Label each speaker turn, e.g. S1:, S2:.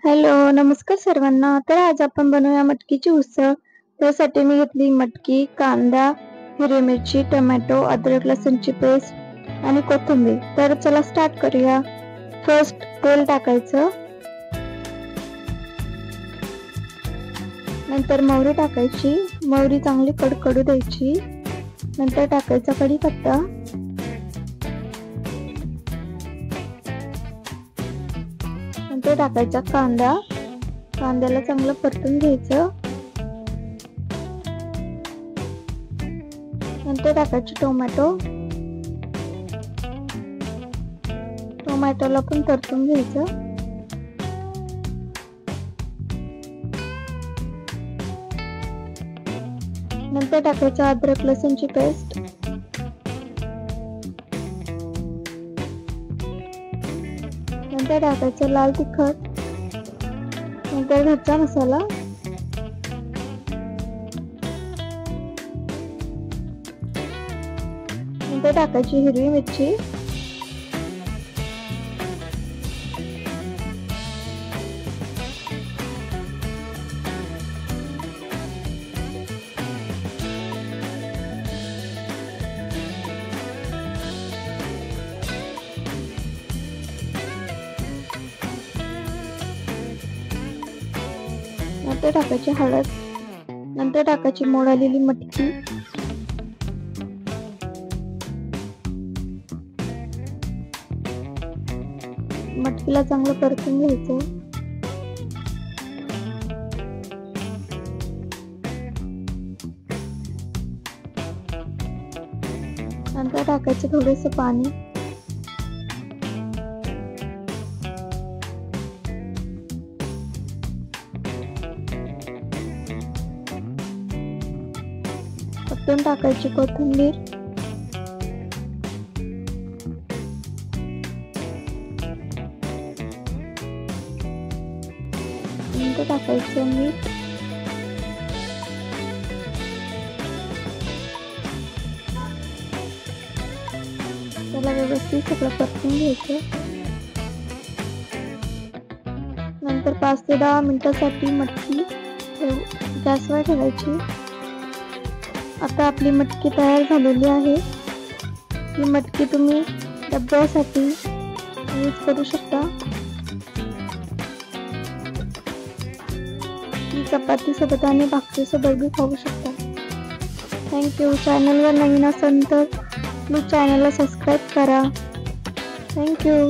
S1: Hello, नमस्कार सर्वांना. तर आज आपण बनवूया मटकीची उसळ. त्यासाठी मी घेतली मटकी, कांदा, हिरवी मिरची, टोमॅटो, अद्रक लसूणची पेस्ट आणि कोथिंबीर. तर चला स्टार्ट करूया. फर्स्ट तेल टाकायचं, नंतर मोहरी टाकायची. मोहरी चांगली कडकडू द्यायची. नंतर टाकायचा कढीपत्ता, नंतर टाकायचा कांदा. कांद्याला चांगलं परतून घ्यायचं. नंतर टाकायचे टोमॅटो. टोमॅटोला पण परतून घ्यायचं. नंतर टाकायचं अद्रक लसूणची पेस्ट. नंतर टाकायचं लाल तिखट. नंतर घरचा मसाला. नंतर टाकायची हिरवी मिरची. नंतर टाकायची हळद. नंतर टाकायची मोड आलेली मटकी. मटकीला चांगलं परतून घ्यायचं. नंतर टाकायचं थोडंसं पाणी. परतून टाकायची कोथिंबीर. नंतर टाकायचं मीठ. त्याला व्यवस्थित सगळं परतून घ्यायचं. नंतर 5 ते 10 मिनिटांसाठी मटकी गॅसवर ठेवायची. आता आपली मटकी तयार झालेली आहे. ही मटकी तुम्ही डब्यासाठी यूज करू शकता. ही चपाती सोबत आणि भाकरी सोबत बी खाऊ शकता. थँक्यू. चॅनलवर नवीन असेल तर प्लीज चॅनलला सबस्क्राईब करा. थँक्यू.